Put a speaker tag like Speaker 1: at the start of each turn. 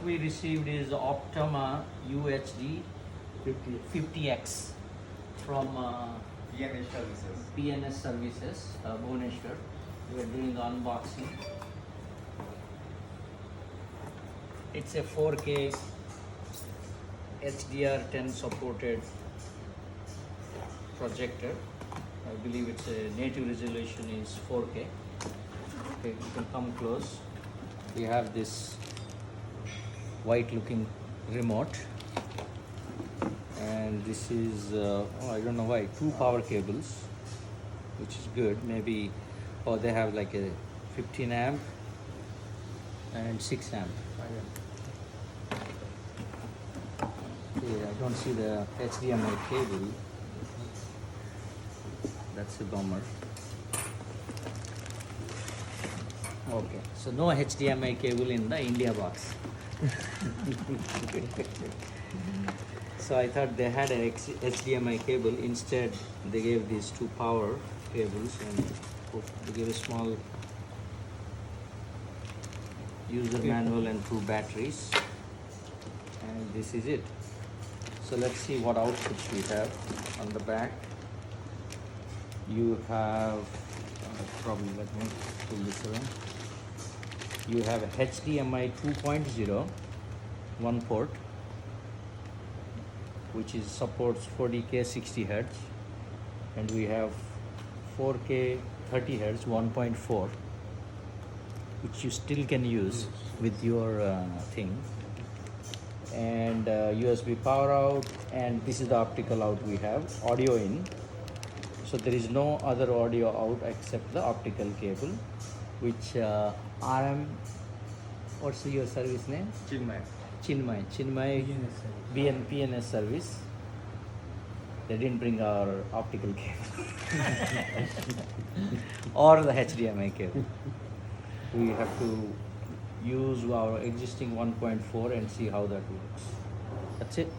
Speaker 1: we received is Optoma UHD50x from
Speaker 2: PNH services.
Speaker 1: PNS Services, Bhubaneswar. We are doing the unboxing. It's a 4K HDR10 supported projector. I believe its a native resolution is 4K. Okay, you can come close. We have this white looking remote, and this is I don't know why, 2 power cables, which is good. Maybe they have like a 15 amp and 6 amp. Okay, I don't see the HDMI cable. That's a bummer. Okay, so no HDMI cable in the India box. So I thought they had an HDMI cable. Instead, they gave these 2 power cables, and they gave a small user manual and 2 batteries. And this is it. So let's see what outputs we have. On the back, you have probably, let me pull this around. You have a HDMI 2.0 one port, which is supports 40K 60 Hz, and we have 4K 30 Hz 1.4, which you still can use with your thing, and USB power out, and this is the optical out. We have audio in, so there is no other audio out except the optical cable, which RM, what's your service name? Chinmay PNS service. They didn't bring our optical cable or the HDMI cable. We have to use our existing 1.4 and see how that works. That's it.